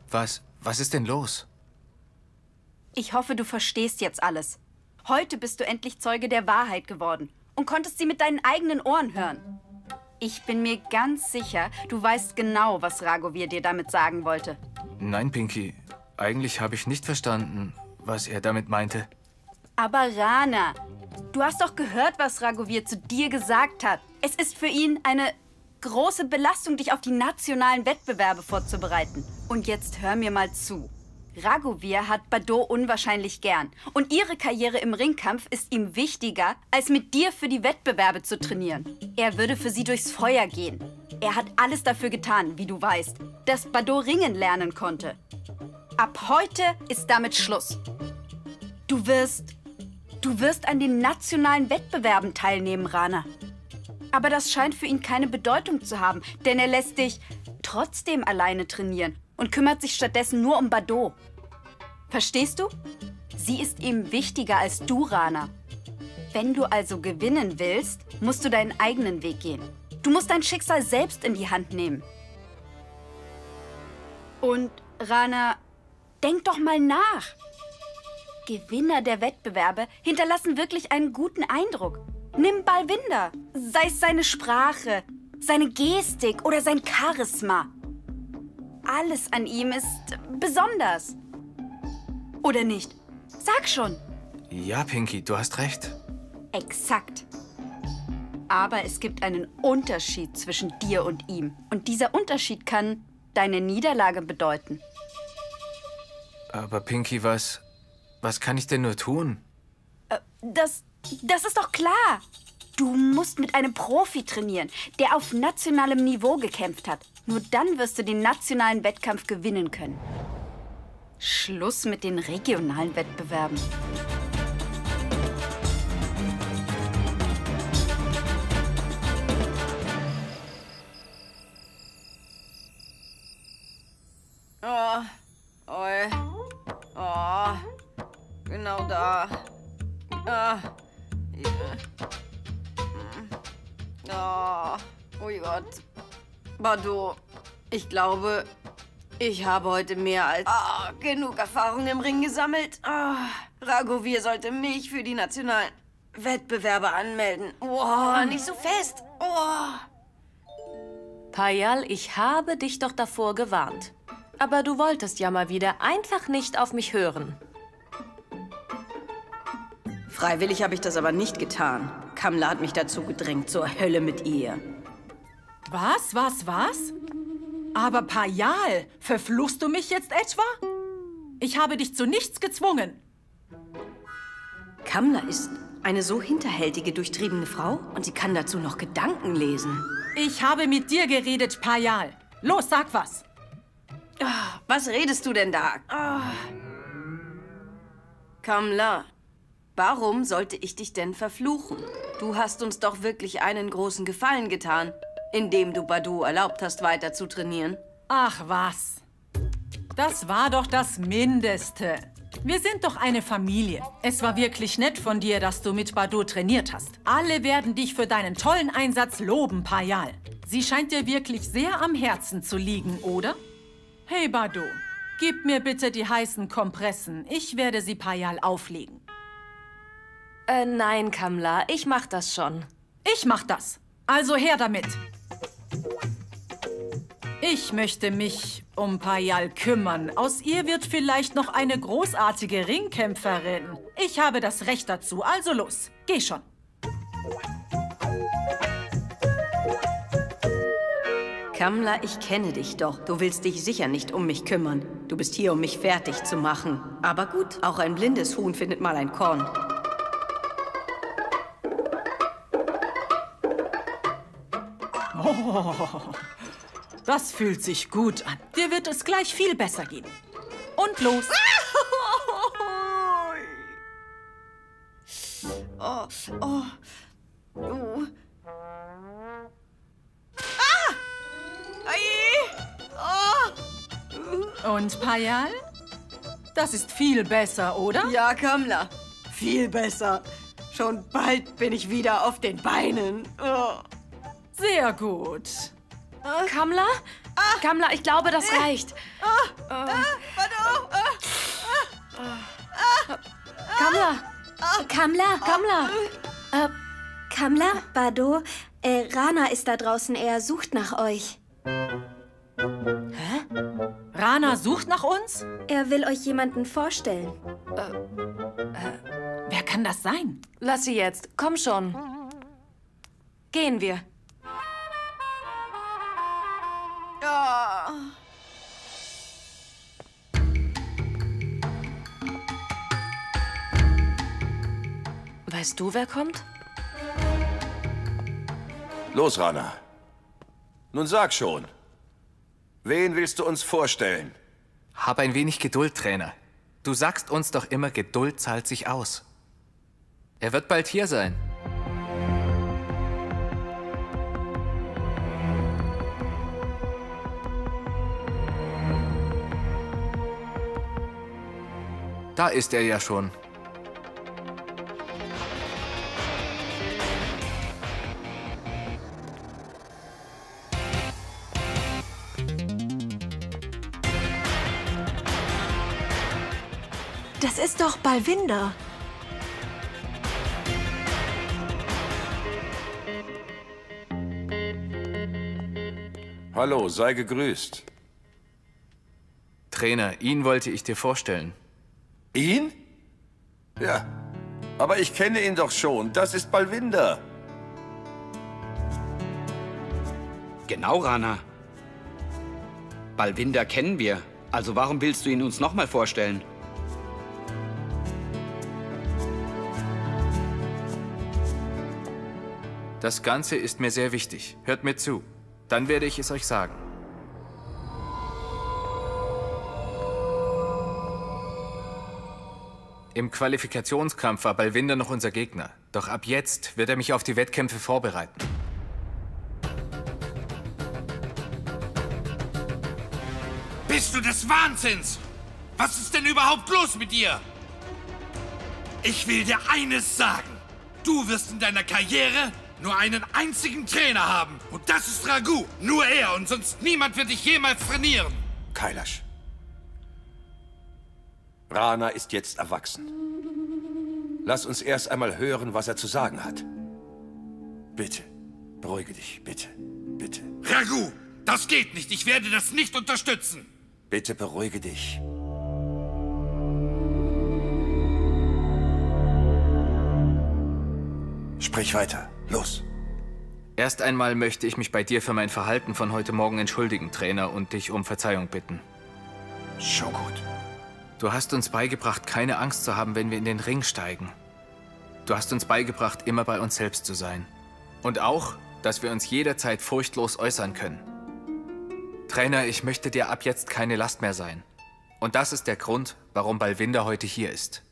Was ist denn los? Ich hoffe, du verstehst jetzt alles. Heute bist du endlich Zeuge der Wahrheit geworden und konntest sie mit deinen eigenen Ohren hören. Ich bin mir ganz sicher, du weißt genau, was Ragovir dir damit sagen wollte. Nein, Pinky. Eigentlich habe ich nicht verstanden, was er damit meinte. Aber Rana, du hast doch gehört, was Ragovir zu dir gesagt hat. Es ist für ihn eine große Belastung, dich auf die nationalen Wettbewerbe vorzubereiten. Und jetzt hör mir mal zu. Ragovir hat Bado unwahrscheinlich gern. Und ihre Karriere im Ringkampf ist ihm wichtiger, als mit dir für die Wettbewerbe zu trainieren. Er würde für sie durchs Feuer gehen. Er hat alles dafür getan, wie du weißt, dass Bado ringen lernen konnte. Ab heute ist damit Schluss. Du wirst an den nationalen Wettbewerben teilnehmen, Rana. Aber das scheint für ihn keine Bedeutung zu haben, denn er lässt dich trotzdem alleine trainieren und kümmert sich stattdessen nur um Bado. Verstehst du? Sie ist ihm wichtiger als du, Rana. Wenn du also gewinnen willst, musst du deinen eigenen Weg gehen. Du musst dein Schicksal selbst in die Hand nehmen. Und, Rana, denk doch mal nach. Gewinner der Wettbewerbe hinterlassen wirklich einen guten Eindruck. Nimm Balwinder, sei es seine Sprache, seine Gestik oder sein Charisma. Alles an ihm ist besonders. Oder nicht? Sag schon. Ja, Pinky, du hast recht. Exakt. Aber es gibt einen Unterschied zwischen dir und ihm. Und dieser Unterschied kann deine Niederlage bedeuten. Aber Pinky, was kann ich denn nur tun? Das ist doch klar. Du musst mit einem Profi trainieren, der auf nationalem Niveau gekämpft hat. Nur dann wirst du den nationalen Wettkampf gewinnen können. Schluss mit den regionalen Wettbewerben. Genau da. Oh Gott. Bado, ich glaube, ich habe heute mehr als genug Erfahrung im Ring gesammelt. Ragovir sollte mich für die nationalen Wettbewerbe anmelden. Nicht so fest. Payal, ich habe dich doch davor gewarnt. Aber du wolltest ja mal wieder einfach nicht auf mich hören. Freiwillig habe ich das aber nicht getan. Kamla hat mich dazu gedrängt, zur Hölle mit ihr. Was? Aber Payal, verfluchst du mich jetzt etwa? Ich habe dich zu nichts gezwungen. Kamla ist eine so hinterhältige, durchtriebene Frau und sie kann dazu noch Gedanken lesen. Ich habe mit dir geredet, Payal. Los, sag was. Was redest du denn da? Kamla, warum sollte ich dich denn verfluchen? Du hast uns doch wirklich einen großen Gefallen getan, indem du Bado erlaubt hast, weiter zu trainieren. Ach was. Das war doch das Mindeste. Wir sind doch eine Familie. Es war wirklich nett von dir, dass du mit Bado trainiert hast. Alle werden dich für deinen tollen Einsatz loben, Payal. Sie scheint dir wirklich sehr am Herzen zu liegen, oder? Hey, Bado, gib mir bitte die heißen Kompressen. Ich werde sie Payal auflegen. Nein, Kamla, ich mach das schon. Ich mach das. Also her damit. Ich möchte mich um Payal kümmern. Aus ihr wird vielleicht noch eine großartige Ringkämpferin. Ich habe das Recht dazu, also los. Geh schon. Kamla, ich kenne dich doch. Du willst dich sicher nicht um mich kümmern. Du bist hier, um mich fertig zu machen. Aber gut, auch ein blindes Huhn findet mal ein Korn. Oh, das fühlt sich gut an. Dir wird es gleich viel besser gehen. Und los. Und Payal? Das ist viel besser, oder? Ja, Kamla. Viel besser. Schon bald bin ich wieder auf den Beinen. Sehr gut. Kamla, Kamla, ich glaube, das reicht. Kamla. Kamla, Bado, Rana ist da draußen. Er sucht nach euch. Rana sucht nach uns? Er will euch jemanden vorstellen. Wer kann das sein? Lass sie jetzt. Komm schon. Gehen wir. Weißt du, wer kommt? Los, Rana. Nun sag schon. Wen willst du uns vorstellen? Hab ein wenig Geduld, Trainer. Du sagst uns doch immer, Geduld zahlt sich aus. Er wird bald hier sein. Da ist er ja schon. Das ist doch Balvinder. Hallo, sei gegrüßt. Trainer, ihn wollte ich dir vorstellen. Ihn? Ja, aber ich kenne ihn doch schon. Das ist Balvinder. Genau, Rana. Balvinder kennen wir. Also warum willst du ihn uns nochmal vorstellen? Das Ganze ist mir sehr wichtig. Hört mir zu. Dann werde ich es euch sagen. Im Qualifikationskampf war Balvinder noch unser Gegner. Doch ab jetzt wird er mich auf die Wettkämpfe vorbereiten. Bist du des Wahnsinns? Was ist denn überhaupt los mit dir? Ich will dir eines sagen. Du wirst in deiner Karriere nur einen einzigen Trainer haben. Und das ist Raghu. Nur er und sonst niemand wird dich jemals trainieren. Kailash. Rana ist jetzt erwachsen. Lass uns erst einmal hören, was er zu sagen hat. Bitte, beruhige dich, bitte, bitte. Raghu, das geht nicht. Ich werde das nicht unterstützen. Bitte beruhige dich. Sprich weiter. Los. Erst einmal möchte ich mich bei dir für mein Verhalten von heute Morgen entschuldigen, Trainer, und dich um Verzeihung bitten. Schon gut. Du hast uns beigebracht, keine Angst zu haben, wenn wir in den Ring steigen. Du hast uns beigebracht, immer bei uns selbst zu sein. Und auch, dass wir uns jederzeit furchtlos äußern können. Trainer, ich möchte dir ab jetzt keine Last mehr sein. Und das ist der Grund, warum Balvinder heute hier ist.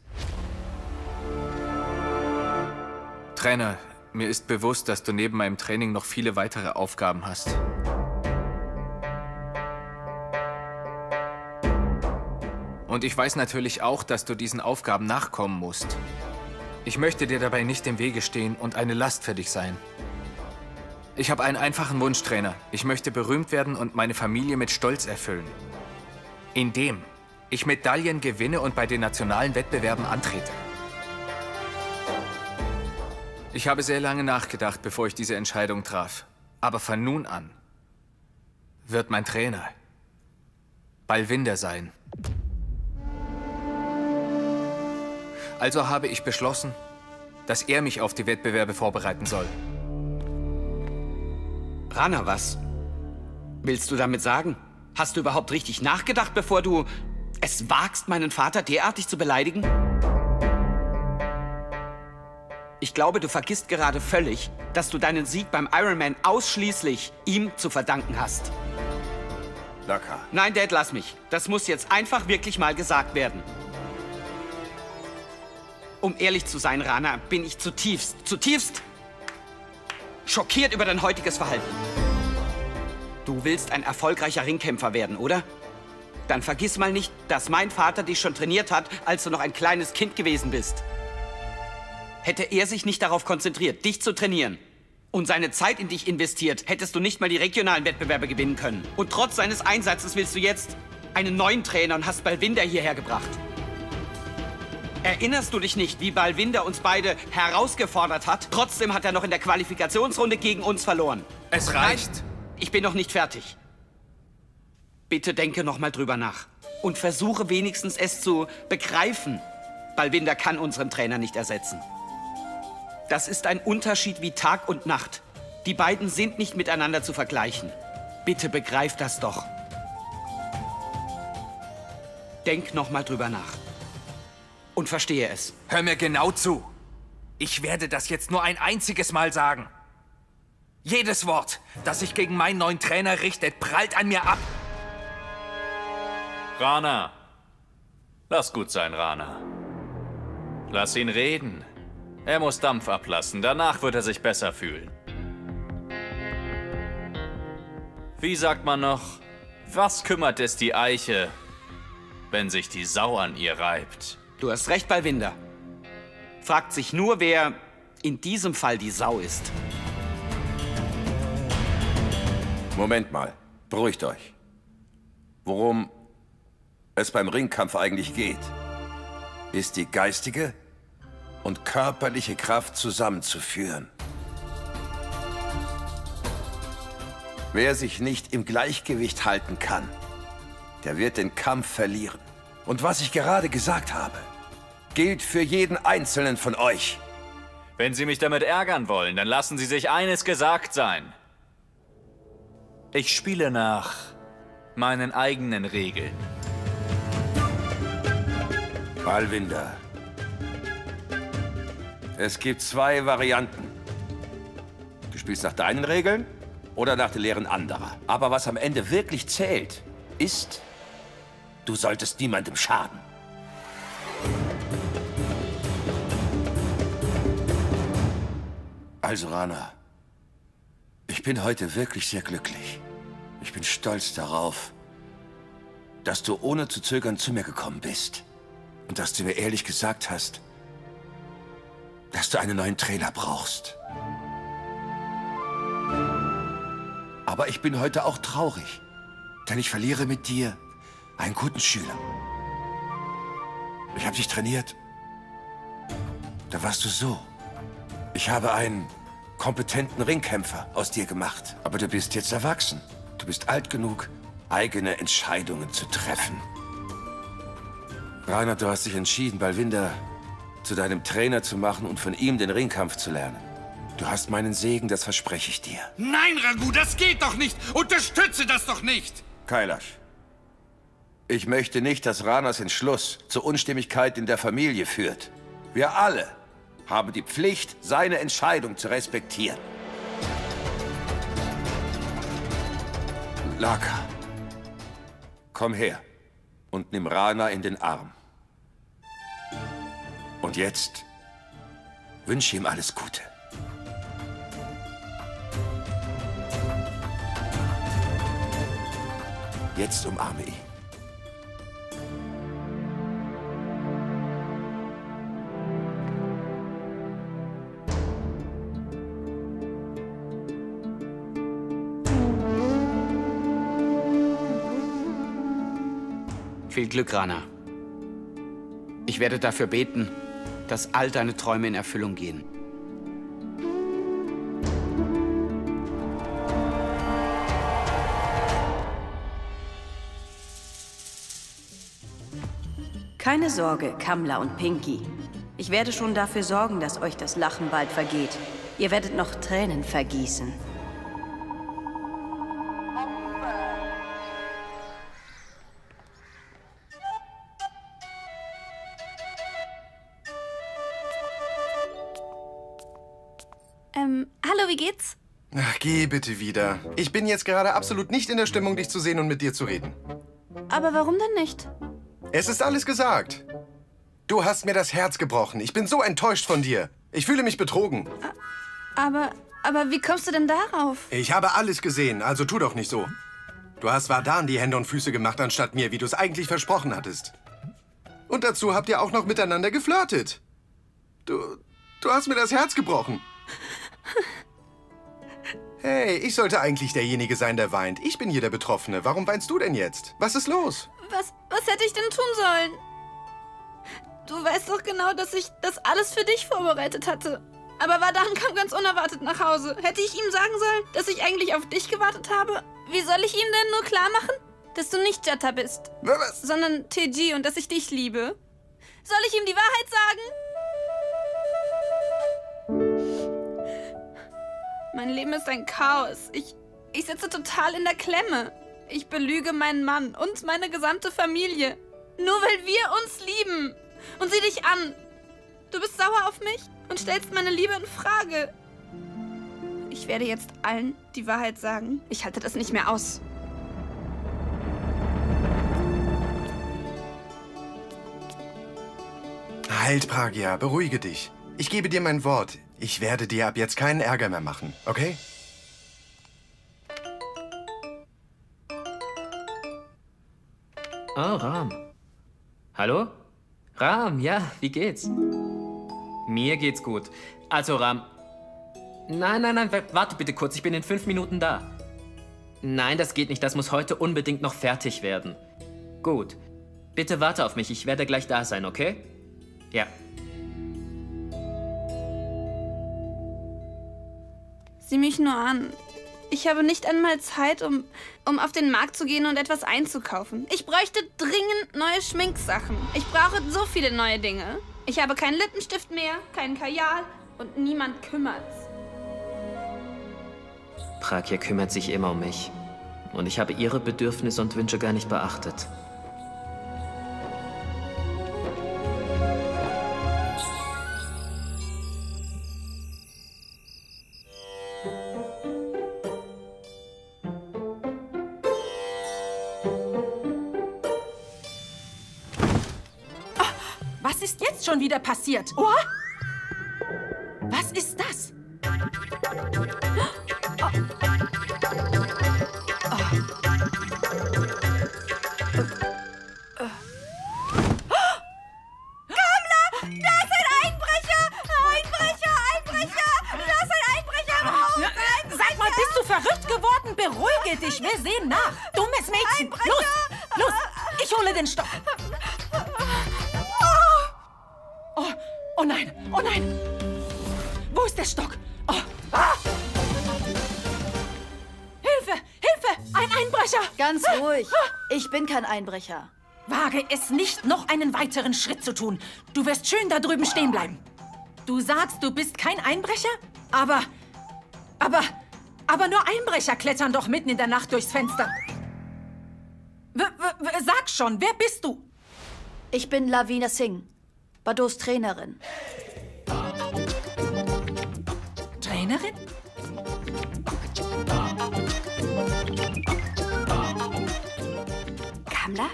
Trainer, mir ist bewusst, dass du neben meinem Training noch viele weitere Aufgaben hast. Und ich weiß natürlich auch, dass du diesen Aufgaben nachkommen musst. Ich möchte dir dabei nicht im Wege stehen und eine Last für dich sein. Ich habe einen einfachen Wunsch, Trainer. Ich möchte berühmt werden und meine Familie mit Stolz erfüllen. Indem ich Medaillen gewinne und bei den nationalen Wettbewerben antrete. Ich habe sehr lange nachgedacht, bevor ich diese Entscheidung traf. Aber von nun an wird mein Trainer Balvinder sein. Also habe ich beschlossen, dass er mich auf die Wettbewerbe vorbereiten soll. Rana, was willst du damit sagen? Hast du überhaupt richtig nachgedacht, bevor du es wagst, meinen Vater derartig zu beleidigen? Ich glaube, du vergisst gerade völlig, dass du deinen Sieg beim Ironman ausschließlich ihm zu verdanken hast. Locker. Nein, Dad, lass mich. Das muss jetzt einfach wirklich mal gesagt werden. Um ehrlich zu sein, Rana, bin ich zutiefst schockiert über dein heutiges Verhalten. Du willst ein erfolgreicher Ringkämpfer werden, oder? Dann vergiss mal nicht, dass mein Vater dich schon trainiert hat, als du noch ein kleines Kind gewesen bist. Hätte er sich nicht darauf konzentriert, dich zu trainieren und seine Zeit in dich investiert, hättest du nicht mal die regionalen Wettbewerbe gewinnen können. Und trotz seines Einsatzes willst du jetzt einen neuen Trainer und hast Balwinder hierher gebracht. Erinnerst du dich nicht, wie Balwinder uns beide herausgefordert hat? Trotzdem hat er noch in der Qualifikationsrunde gegen uns verloren. Es reicht. Nein, ich bin noch nicht fertig. Bitte denke noch mal drüber nach. Und versuche wenigstens es zu begreifen. Balwinder kann unseren Trainer nicht ersetzen. Das ist ein Unterschied wie Tag und Nacht. Die beiden sind nicht miteinander zu vergleichen. Bitte begreif das doch. Denk noch mal drüber nach. Und verstehe es. Hör mir genau zu. Ich werde das jetzt nur ein einziges Mal sagen. Jedes Wort, das sich gegen meinen neuen Trainer richtet, prallt an mir ab. Rana. Lass gut sein, Rana. Lass ihn reden. Er muss Dampf ablassen, danach wird er sich besser fühlen. Wie sagt man noch, was kümmert es die Eiche, wenn sich die Sau an ihr reibt? Du hast recht, Balwinder. Fragt sich nur, wer in diesem Fall die Sau ist. Moment mal, beruhigt euch. Worum es beim Ringkampf eigentlich geht, ist die geistige und körperliche Kraft zusammenzuführen. Wer sich nicht im Gleichgewicht halten kann, der wird den Kampf verlieren. Und was ich gerade gesagt habe, gilt für jeden Einzelnen von euch. Wenn Sie mich damit ärgern wollen, dann lassen Sie sich eines gesagt sein. Ich spiele nach meinen eigenen Regeln. Balwinder. Es gibt zwei Varianten. Du spielst nach deinen Regeln oder nach den Lehren anderer. Aber was am Ende wirklich zählt, ist, du solltest niemandem schaden. Also, Rana, ich bin heute wirklich sehr glücklich. Ich bin stolz darauf, dass du ohne zu zögern zu mir gekommen bist. Und dass du mir ehrlich gesagt hast, dass du einen neuen Trainer brauchst. Aber ich bin heute auch traurig, denn ich verliere mit dir einen guten Schüler. Ich habe dich trainiert. Da warst du so. Ich habe einen kompetenten Ringkämpfer aus dir gemacht. Aber du bist jetzt erwachsen. Du bist alt genug, eigene Entscheidungen zu treffen. Rainer, du hast dich entschieden, Balwinder zu deinem Trainer zu machen und von ihm den Ringkampf zu lernen. Du hast meinen Segen, das verspreche ich dir. Nein, Raghu, das geht doch nicht! Unterstütze das doch nicht! Kailash, ich möchte nicht, dass Ranas Entschluss zur Unstimmigkeit in der Familie führt. Wir alle haben die Pflicht, seine Entscheidung zu respektieren. Laka, komm her und nimm Rana in den Arm. Und jetzt wünsche ihm alles Gute. Jetzt umarme ihn. Viel Glück, Rana. Ich werde dafür beten, dass all deine Träume in Erfüllung gehen. Keine Sorge, Kamla und Pinky. Ich werde schon dafür sorgen, dass euch das Lachen bald vergeht. Ihr werdet noch Tränen vergießen. Hallo, wie geht's? Ach, geh bitte wieder. Ich bin jetzt gerade absolut nicht in der Stimmung, dich zu sehen und mit dir zu reden. Aber warum denn nicht? Es ist alles gesagt. Du hast mir das Herz gebrochen. Ich bin so enttäuscht von dir. Ich fühle mich betrogen. Aber wie kommst du denn darauf? Ich habe alles gesehen, also tu doch nicht so. Du hast Vardaan die Hände und Füße gemacht, anstatt mir, wie du es eigentlich versprochen hattest. Und dazu habt ihr auch noch miteinander geflirtet. Du hast mir das Herz gebrochen. Hey, ich sollte eigentlich derjenige sein, der weint. Ich bin hier der Betroffene. Warum weinst du denn jetzt? Was ist los? Was hätte ich denn tun sollen? Du weißt doch genau, dass ich das alles für dich vorbereitet hatte. Aber Vadan kam ganz unerwartet nach Hause. Hätte ich ihm sagen sollen, dass ich eigentlich auf dich gewartet habe? Wie soll ich ihm denn nur klar machen, dass du nicht Jatta bist, Was? sondern Teji und dass ich dich liebe? Soll ich ihm die Wahrheit sagen? Mein Leben ist ein Chaos. Ich sitze total in der Klemme. Ich belüge meinen Mann und meine gesamte Familie. Nur weil wir uns lieben. Und sieh dich an. Du bist sauer auf mich und stellst meine Liebe in Frage. Ich werde jetzt allen die Wahrheit sagen. Ich halte das nicht mehr aus. Halt, Pragya, beruhige dich. Ich gebe dir mein Wort. Ich werde dir ab jetzt keinen Ärger mehr machen, okay? Oh, Ram. Hallo? Ram, ja, wie geht's? Mir geht's gut. Also, Ram... Nein, warte bitte kurz, ich bin in 5 Minuten da. Nein, das geht nicht, das muss heute unbedingt noch fertig werden. Gut. Bitte warte auf mich, ich werde gleich da sein, okay? Ja. Sieh mich nur an. Ich habe nicht einmal Zeit, um auf den Markt zu gehen und etwas einzukaufen. Ich bräuchte dringend neue Schminksachen. Ich brauche so viele neue Dinge. Ich habe keinen Lippenstift mehr, keinen Kajal und niemand kümmert's. Pragya kümmert sich immer um mich. Und ich habe ihre Bedürfnisse und Wünsche gar nicht beachtet. Was ist jetzt schon wieder passiert? Oh? Was ist das? Beruhige dich, wir sehen nach. Dummes Mädchen. Los, ich hole den Stock. Oh nein. Wo ist der Stock? Hilfe, ein Einbrecher. Ganz ruhig, ich bin kein Einbrecher. Wage es nicht, noch einen weiteren Schritt zu tun. Du wirst schön da drüben stehen bleiben. Du sagst, du bist kein Einbrecher? Aber nur Einbrecher klettern doch mitten in der Nacht durchs Fenster. Sag schon, wer bist du? Ich bin Lavina Singh, Bados Trainerin. Trainerin? Kamla?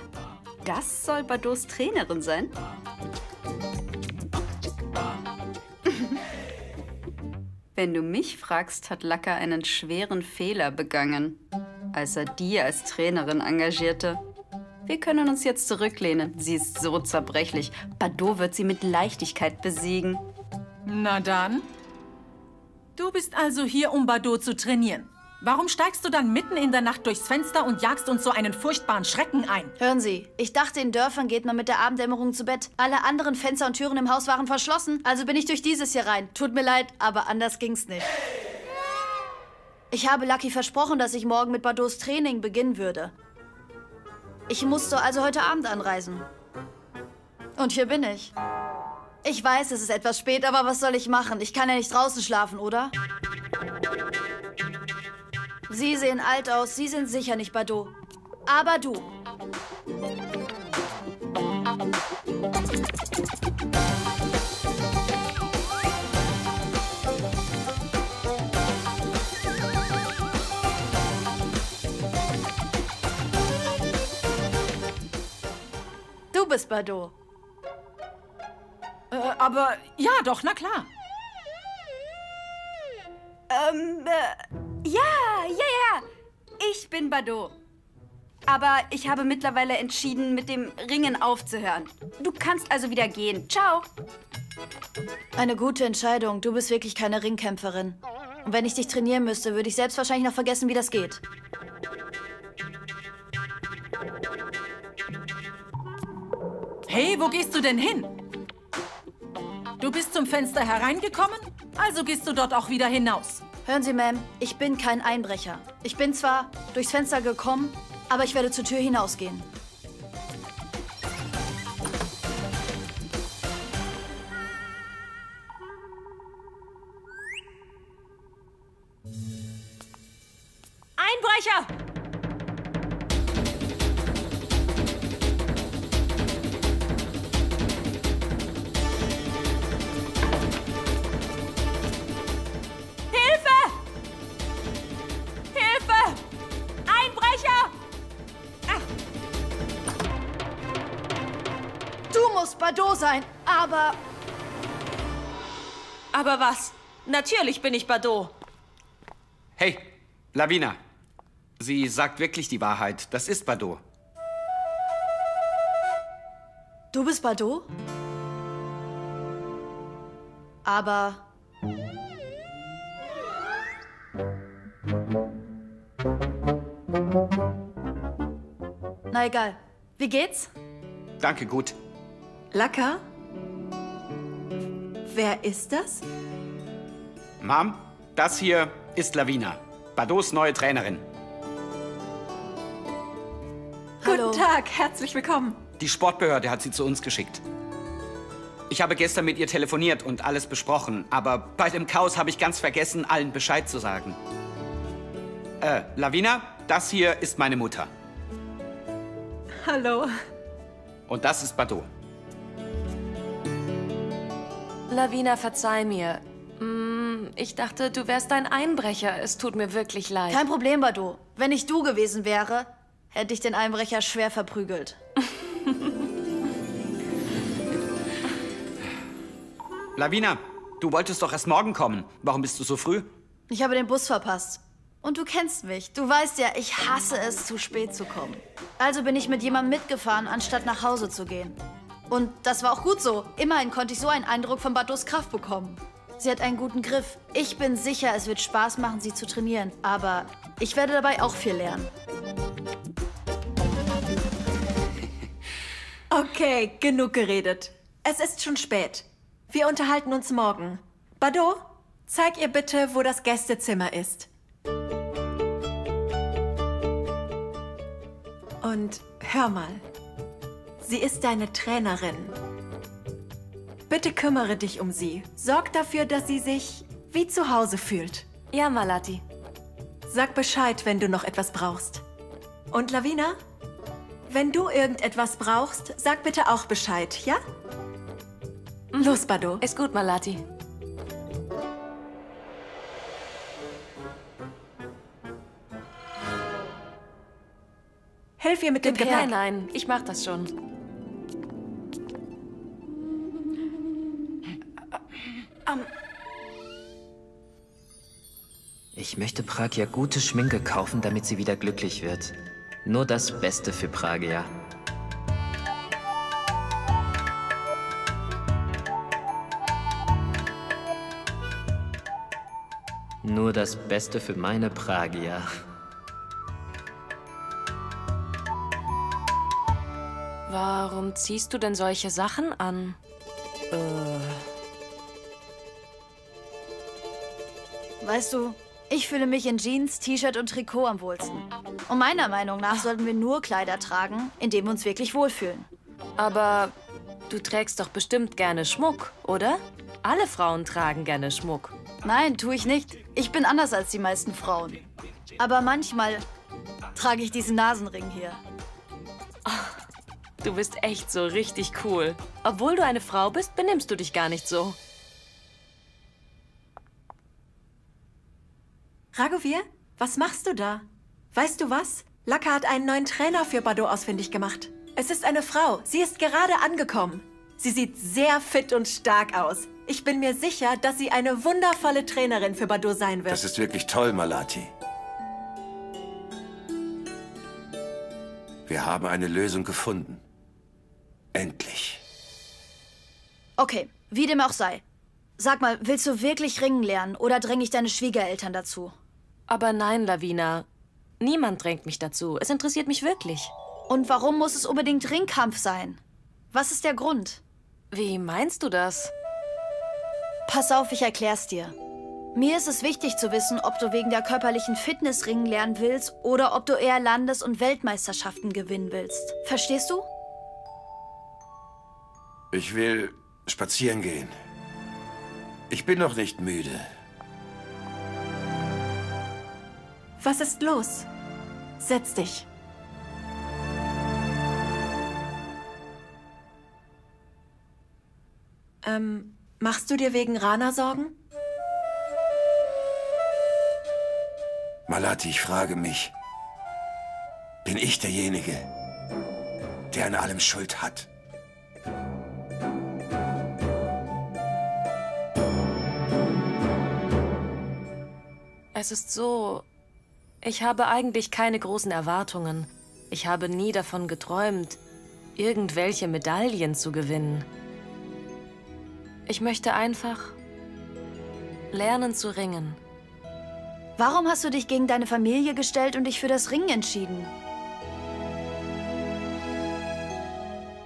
Das soll Bados Trainerin sein? Wenn du mich fragst, hat Laka einen schweren Fehler begangen, als er die als Trainerin engagierte. Wir können uns jetzt zurücklehnen. Sie ist so zerbrechlich. Bado wird sie mit Leichtigkeit besiegen. Na dann. Du bist also hier, um Bado zu trainieren. Warum steigst du dann mitten in der Nacht durchs Fenster und jagst uns so einen furchtbaren Schrecken ein? Hören Sie, ich dachte, in Dörfern geht man mit der Abenddämmerung zu Bett. Alle anderen Fenster und Türen im Haus waren verschlossen, also bin ich durch dieses hier rein. Tut mir leid, aber anders ging's nicht. Ich habe Lucky versprochen, dass ich morgen mit Bados Training beginnen würde. Ich musste also heute Abend anreisen. Und hier bin ich. Ich weiß, es ist etwas spät, aber was soll ich machen? Ich kann ja nicht draußen schlafen, oder? Sie sehen alt aus, Sie sind sicher nicht Bado. Aber du. Du bist Bado. Aber ja doch, na klar. Ja. Ich bin Bado. Aber ich habe mittlerweile entschieden, mit dem Ringen aufzuhören. Du kannst also wieder gehen. Ciao. Eine gute Entscheidung. Du bist wirklich keine Ringkämpferin. Und wenn ich dich trainieren müsste, würde ich selbst wahrscheinlich noch vergessen, wie das geht. Hey, wo gehst du denn hin? Du bist zum Fenster hereingekommen, also gehst du dort auch wieder hinaus. Hören Sie, Ma'am, ich bin kein Einbrecher. Ich bin zwar durchs Fenster gekommen, aber ich werde zur Tür hinausgehen. Einbrecher! Hilfe! Hilfe! Einbrecher! Ach. Du musst Bardot sein, aber... Aber was? Natürlich bin ich Bardot. Hey, Lavina. Sie sagt wirklich die Wahrheit. Das ist Bardot. Du bist Bardot? Aber... Na egal. Wie geht's? Danke, gut. Laka? Wer ist das? Mom, das hier ist Lavina. Bardots neue Trainerin. Hallo. Guten Tag, herzlich willkommen. Die Sportbehörde hat sie zu uns geschickt. Ich habe gestern mit ihr telefoniert und alles besprochen, aber bei dem Chaos habe ich ganz vergessen, allen Bescheid zu sagen. Lavina, das hier ist meine Mutter. Hallo. Und das ist Bardot. Lavina, verzeih mir. Ich dachte, du wärst ein Einbrecher. Es tut mir wirklich leid. Kein Problem, Bardot. Wenn ich du gewesen wäre, hätte ich den Einbrecher schwer verprügelt. Lavina, du wolltest doch erst morgen kommen. Warum bist du so früh? Ich habe den Bus verpasst. Und du kennst mich. Du weißt ja, ich hasse es, zu spät zu kommen. Also bin ich mit jemandem mitgefahren, anstatt nach Hause zu gehen. Und das war auch gut so. Immerhin konnte ich so einen Eindruck von Bardots Kraft bekommen. Sie hat einen guten Griff. Ich bin sicher, es wird Spaß machen, sie zu trainieren. Aber ich werde dabei auch viel lernen. Okay, genug geredet. Es ist schon spät. Wir unterhalten uns morgen. Bardot, zeig ihr bitte, wo das Gästezimmer ist. Und hör mal, sie ist deine Trainerin. Bitte kümmere dich um sie. Sorg dafür, dass sie sich wie zu Hause fühlt. Ja, Malati. Sag Bescheid, wenn du noch etwas brauchst. Und Lavina, wenn du irgendetwas brauchst, sag bitte auch Bescheid, ja? Los, Bardot. Ist gut, Malati. Hilf ihr mit dem Gepäck. Nein, ich mach das schon. Ich möchte Pragya gute Schminke kaufen, damit sie wieder glücklich wird. Nur das Beste für Pragya. Nur das Beste für meine Pragya. Warum ziehst du denn solche Sachen an? Weißt du, ich fühle mich in Jeans, T-Shirt und Trikot am wohlsten. Und meiner Meinung nach sollten wir nur Kleider tragen, in denen wir uns wirklich wohlfühlen. Aber du trägst doch bestimmt gerne Schmuck, oder? Alle Frauen tragen gerne Schmuck. Nein, tue ich nicht. Ich bin anders als die meisten Frauen. Aber manchmal trage ich diesen Nasenring hier. Du bist echt so richtig cool. Obwohl du eine Frau bist, benimmst du dich gar nicht so. Ragovir, was machst du da? Weißt du was? Laka hat einen neuen Trainer für Bardot ausfindig gemacht. Es ist eine Frau. Sie ist gerade angekommen. Sie sieht sehr fit und stark aus. Ich bin mir sicher, dass sie eine wundervolle Trainerin für Bardot sein wird. Das ist wirklich toll, Malati. Wir haben eine Lösung gefunden. Endlich. Okay, wie dem auch sei. Sag mal, willst du wirklich ringen lernen oder dränge ich deine Schwiegereltern dazu? Aber nein, Lavina. Niemand drängt mich dazu. Es interessiert mich wirklich. Und warum muss es unbedingt Ringkampf sein? Was ist der Grund? Wie meinst du das? Pass auf, ich erklär's dir. Mir ist es wichtig zu wissen, ob du wegen der körperlichen Fitness ringen lernen willst oder ob du eher Landes- und Weltmeisterschaften gewinnen willst. Verstehst du? Ich will spazieren gehen. Ich bin noch nicht müde. Was ist los? Setz dich. Machst du dir wegen Rana Sorgen? Malati, ich frage mich, bin ich derjenige, der an allem Schuld hat? Es ist so, ich habe eigentlich keine großen Erwartungen. Ich habe nie davon geträumt, irgendwelche Medaillen zu gewinnen. Ich möchte einfach lernen zu ringen. Warum hast du dich gegen deine Familie gestellt und dich für das Ringen entschieden?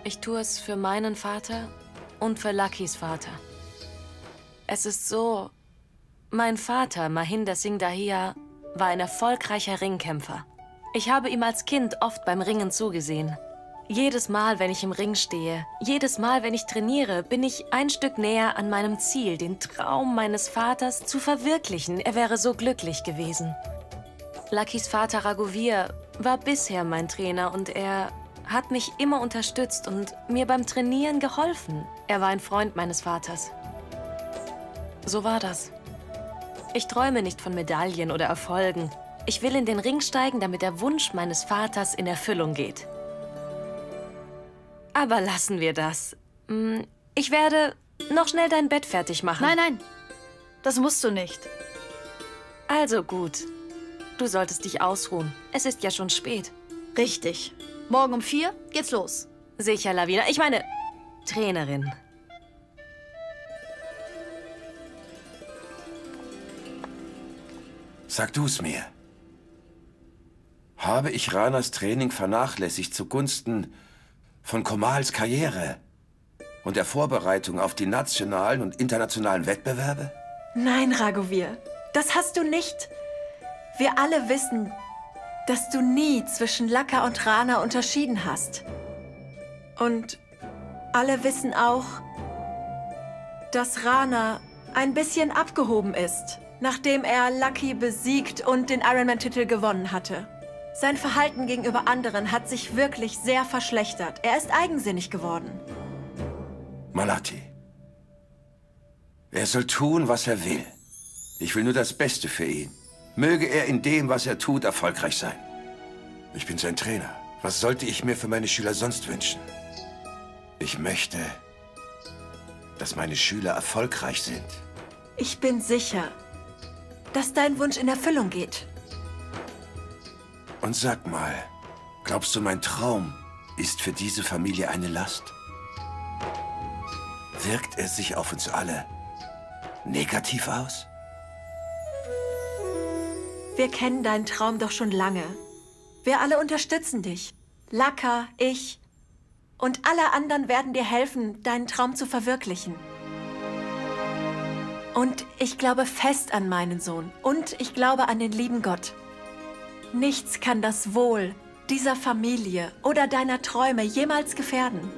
Ich tue es für meinen Vater und für Luckys Vater. Es ist so, mein Vater, Mahinder Singh Dahiya, war ein erfolgreicher Ringkämpfer. Ich habe ihm als Kind oft beim Ringen zugesehen. Jedes Mal, wenn ich im Ring stehe, jedes Mal, wenn ich trainiere, bin ich ein Stück näher an meinem Ziel, den Traum meines Vaters zu verwirklichen. Er wäre so glücklich gewesen. Luckys Vater Raghuvir war bisher mein Trainer und er hat mich immer unterstützt und mir beim Trainieren geholfen. Er war ein Freund meines Vaters. So war das. Ich träume nicht von Medaillen oder Erfolgen. Ich will in den Ring steigen, damit der Wunsch meines Vaters in Erfüllung geht. Aber lassen wir das. Ich werde noch schnell dein Bett fertig machen. Nein, nein. Das musst du nicht. Also gut. Du solltest dich ausruhen. Es ist ja schon spät. Richtig. Morgen um 4 geht's los. Sicher, Lavina. Ich meine, Trainerin. Sag du's mir. Habe ich Ranas Training vernachlässigt zugunsten von Komals Karriere und der Vorbereitung auf die nationalen und internationalen Wettbewerbe? Nein, Raghuvir, das hast du nicht. Wir alle wissen, dass du nie zwischen Laka und Rana unterschieden hast. Und alle wissen auch, dass Rana ein bisschen abgehoben ist, nachdem er Lucky besiegt und den Ironman-Titel gewonnen hatte. Sein Verhalten gegenüber anderen hat sich wirklich sehr verschlechtert. Er ist eigensinnig geworden. Malati. Er soll tun, was er will. Ich will nur das Beste für ihn. Möge er in dem, was er tut, erfolgreich sein. Ich bin sein Trainer. Was sollte ich mir für meine Schüler sonst wünschen? Ich möchte, dass meine Schüler erfolgreich sind. Ich bin sicher, dass dein Wunsch in Erfüllung geht. Und sag mal, glaubst du, mein Traum ist für diese Familie eine Last? Wirkt er sich auf uns alle negativ aus? Wir kennen deinen Traum doch schon lange. Wir alle unterstützen dich. Laka, ich und alle anderen werden dir helfen, deinen Traum zu verwirklichen. Und ich glaube fest an meinen Sohn. Und ich glaube an den lieben Gott. Nichts kann das Wohl dieser Familie oder deiner Träume jemals gefährden.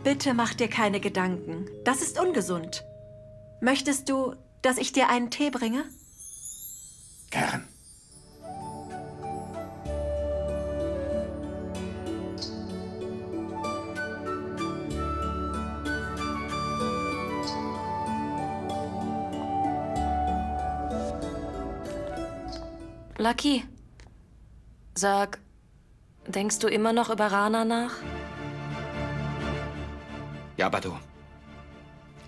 Bitte mach dir keine Gedanken. Das ist ungesund. Möchtest du, dass ich dir einen Tee bringe? Gern. Lucky, sag, denkst du immer noch über Rana nach? Ja, Bado.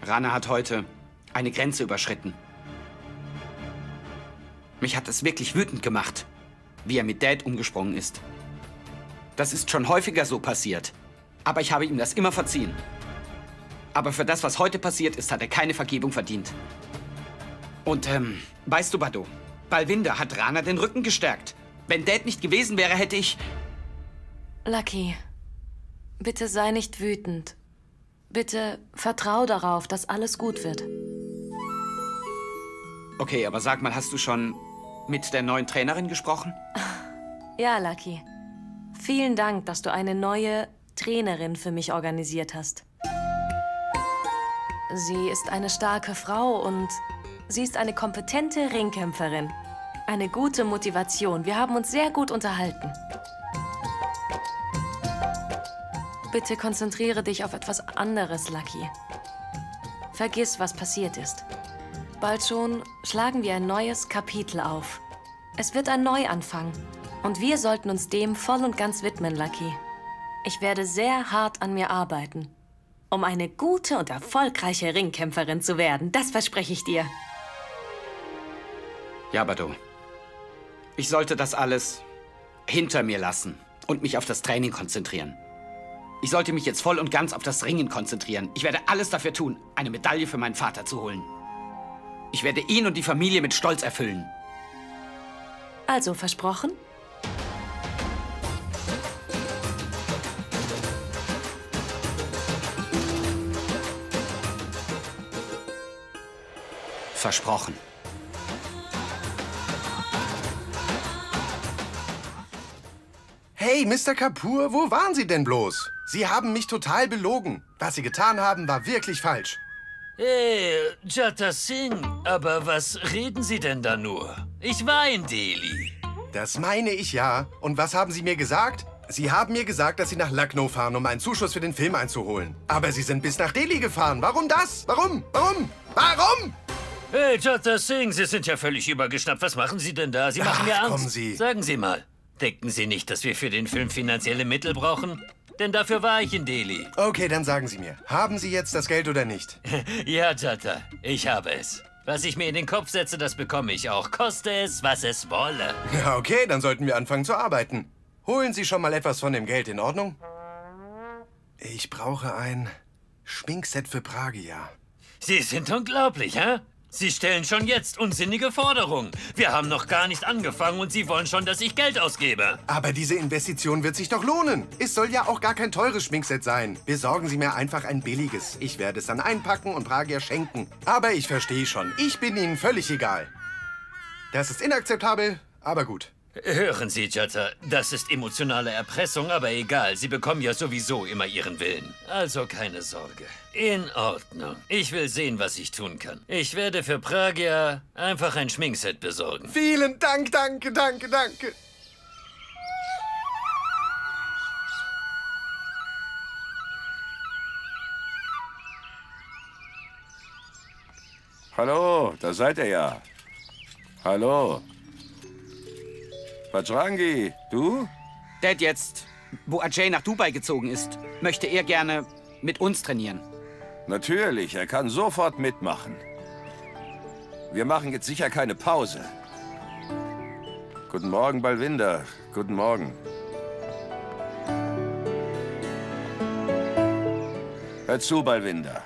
Rana hat heute eine Grenze überschritten. Mich hat es wirklich wütend gemacht, wie er mit Dad umgesprungen ist. Das ist schon häufiger so passiert. Aber ich habe ihm das immer verziehen. Aber für das, was heute passiert ist, hat er keine Vergebung verdient. Und, weißt du, Bado, Balwinder hat Rana den Rücken gestärkt. Wenn Dad nicht gewesen wäre, hätte ich... Lucky, bitte sei nicht wütend. Bitte vertrau darauf, dass alles gut wird. Okay, aber sag mal, hast du schon mit der neuen Trainerin gesprochen? Ja, Lucky. Vielen Dank, dass du eine neue Trainerin für mich organisiert hast. Sie ist eine starke Frau und sie ist eine kompetente Ringkämpferin. Eine gute Motivation. Wir haben uns sehr gut unterhalten. Bitte konzentriere dich auf etwas anderes, Lucky. Vergiss, was passiert ist. Bald schon schlagen wir ein neues Kapitel auf. Es wird ein Neuanfang. Und wir sollten uns dem voll und ganz widmen, Lucky. Ich werde sehr hart an mir arbeiten, um eine gute und erfolgreiche Ringkämpferin zu werden. Das verspreche ich dir. Ja, Bado. Ich sollte das alles hinter mir lassen und mich auf das Training konzentrieren. Ich sollte mich jetzt voll und ganz auf das Ringen konzentrieren. Ich werde alles dafür tun, eine Medaille für meinen Vater zu holen. Ich werde ihn und die Familie mit Stolz erfüllen. Also versprochen? Versprochen. Hey, Mr. Kapoor, wo waren Sie denn bloß? Sie haben mich total belogen. Was Sie getan haben, war wirklich falsch. Hey, Jata Singh, aber was reden Sie denn da nur? Ich war in Delhi. Das meine ich ja. Und was haben Sie mir gesagt? Sie haben mir gesagt, dass Sie nach Lucknow fahren, um einen Zuschuss für den Film einzuholen. Aber Sie sind bis nach Delhi gefahren. Warum das? Warum? Warum? Warum? Hey, Jata Singh, Sie sind ja völlig übergeschnappt. Was machen Sie denn da? Sie machen mir Angst. Kommen Sie. Sagen Sie mal, denken Sie nicht, dass wir für den Film finanzielle Mittel brauchen? Denn dafür war ich in Delhi. Okay, dann sagen Sie mir, haben Sie jetzt das Geld oder nicht? Ja, Jata, ich habe es. Was ich mir in den Kopf setze, das bekomme ich auch. Koste es, was es wolle. Ja, okay, dann sollten wir anfangen zu arbeiten. Holen Sie schon mal etwas von dem Geld, in Ordnung? Ich brauche ein Schminkset für Pragya. Sie sind unglaublich, hä? Sie stellen schon jetzt unsinnige Forderungen. Wir haben noch gar nicht angefangen und Sie wollen schon, dass ich Geld ausgebe. Aber diese Investition wird sich doch lohnen. Es soll ja auch gar kein teures Schminkset sein. Besorgen Sie mir einfach ein billiges. Ich werde es dann einpacken und Pragya schenken. Aber ich verstehe schon. Ich bin Ihnen völlig egal. Das ist inakzeptabel, aber gut. Hören Sie, Jata, das ist emotionale Erpressung, aber egal. Sie bekommen ja sowieso immer Ihren Willen. Also keine Sorge. In Ordnung. Ich will sehen, was ich tun kann. Ich werde für Pragya einfach ein Schminkset besorgen. Vielen Dank, danke, danke, danke. Hallo, da seid ihr ja. Hallo. Bajrangi, du? Dad, jetzt, wo Ajay nach Dubai gezogen ist, möchte er gerne mit uns trainieren. Natürlich, er kann sofort mitmachen. Wir machen jetzt sicher keine Pause. Guten Morgen, Balwinder. Guten Morgen. Hör zu, Balwinder.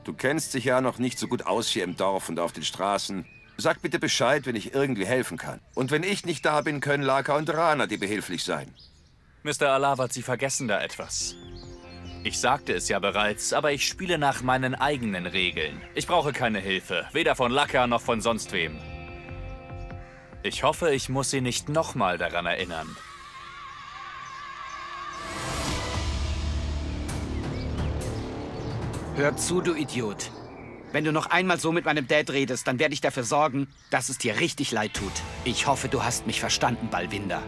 Du kennst dich ja noch nicht so gut aus hier im Dorf und auf den Straßen. Sag bitte Bescheid, wenn ich irgendwie helfen kann. Und wenn ich nicht da bin, können Laka und Rana dir behilflich sein. Mr. Alawat, Sie vergessen da etwas. Ich sagte es ja bereits, aber ich spiele nach meinen eigenen Regeln. Ich brauche keine Hilfe, weder von Laka noch von sonst wem. Ich hoffe, ich muss Sie nicht nochmal daran erinnern. Hör zu, du Idiot. Wenn du noch einmal so mit meinem Dad redest, dann werde ich dafür sorgen, dass es dir richtig leid tut. Ich hoffe, du hast mich verstanden, Balwinder.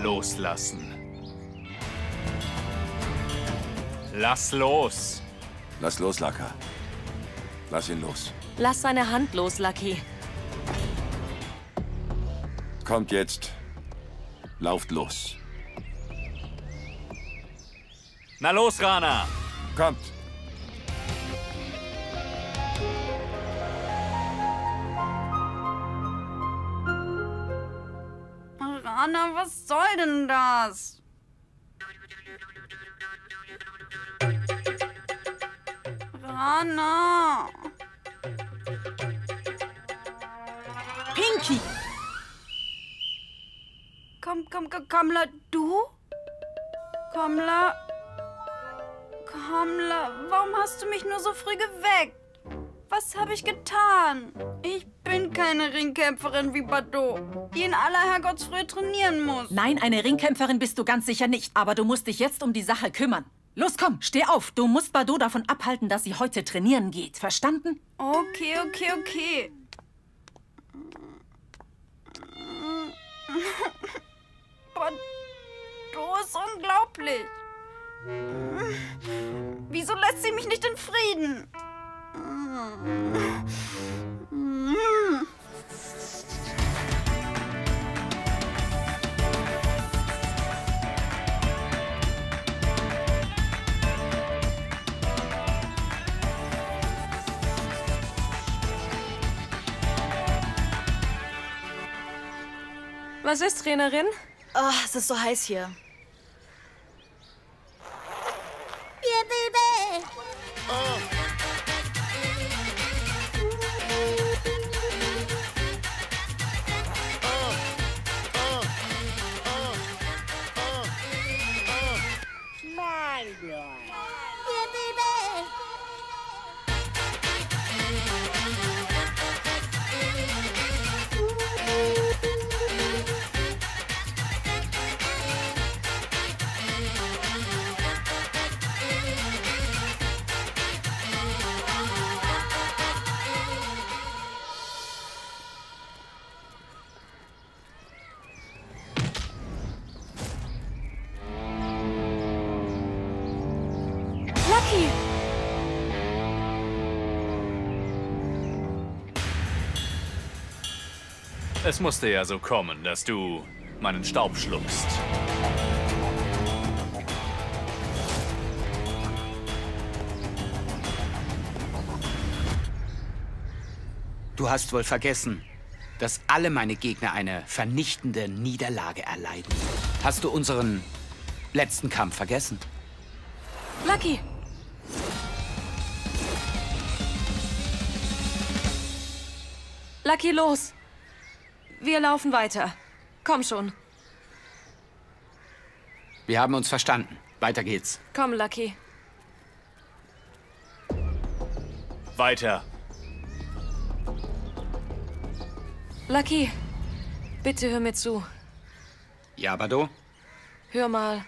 Loslassen. Lass los. Lass los, Laka. Lass ihn los. Lass seine Hand los, Lucky. Kommt jetzt. Lauft los. Na los, Rana! Kommt! Rana, was soll denn das? Rana. Pinky! Kamla, du? Kamla, warum hast du mich nur so früh geweckt? Was habe ich getan? Ich bin keine Ringkämpferin wie Bardot, die in aller Herrgottsfrühe trainieren muss. Nein, eine Ringkämpferin bist du ganz sicher nicht. Aber du musst dich jetzt um die Sache kümmern. Los, komm, steh auf. Du musst Bardot davon abhalten, dass sie heute trainieren geht. Verstanden? Okay. Bardot ist unglaublich. Wieso lässt sie mich nicht in Frieden? Was ist, Trainerin? Oh, es ist so heiß hier. Lucky! Es musste ja so kommen, dass du meinen Staub schluckst. Du hast wohl vergessen, dass alle meine Gegner eine vernichtende Niederlage erleiden. Hast du unseren letzten Kampf vergessen? Lucky! Lucky, los! Wir laufen weiter. Komm schon. Wir haben uns verstanden. Weiter geht's. Komm, Lucky. Weiter. Lucky, bitte hör mir zu. Ja, Bardot? Hör mal,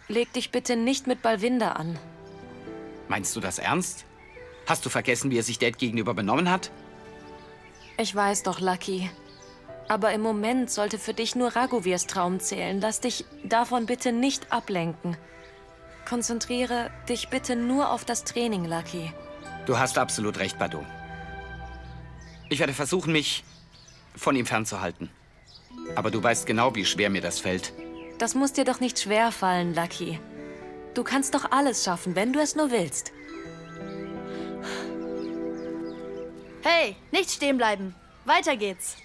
leg dich bitte nicht mit Balwinder an. Meinst du das ernst? Hast du vergessen, wie er sich Dad gegenüber benommen hat? Ich weiß doch, Lucky. Aber im Moment sollte für dich nur Ragovirs Traum zählen. Lass dich davon bitte nicht ablenken. Konzentriere dich bitte nur auf das Training, Lucky. Du hast absolut recht, Bardot. Ich werde versuchen, mich von ihm fernzuhalten. Aber du weißt genau, wie schwer mir das fällt. Das muss dir doch nicht schwer fallen, Lucky. Du kannst doch alles schaffen, wenn du es nur willst. Hey, nicht stehen bleiben. Weiter geht's.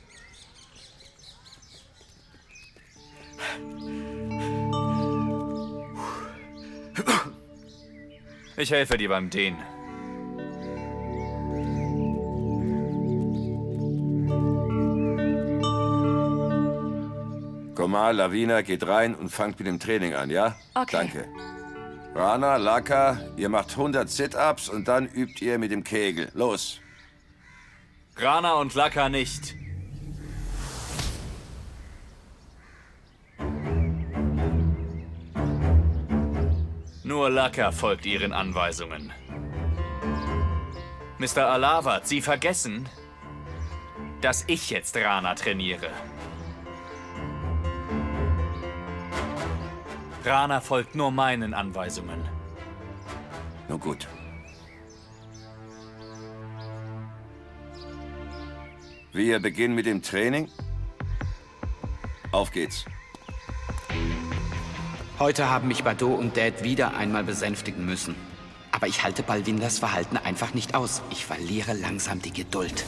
Ich helfe dir beim Dehnen. Komar, Lavina, geht rein und fangt mit dem Training an, ja? Okay. Danke. Rana, Laka, ihr macht 100 Sit-Ups und dann übt ihr mit dem Kegel. Los. Rana und Laka nicht. Nur Laka folgt ihren Anweisungen. Mr. Alawat, Sie vergessen, dass ich jetzt Rana trainiere. Rana folgt nur meinen Anweisungen. Nun gut. Wir beginnen mit dem Training. Auf geht's. Heute haben mich Bardot und Dad wieder einmal besänftigen müssen. Aber ich halte Balwinders Verhalten einfach nicht aus. Ich verliere langsam die Geduld.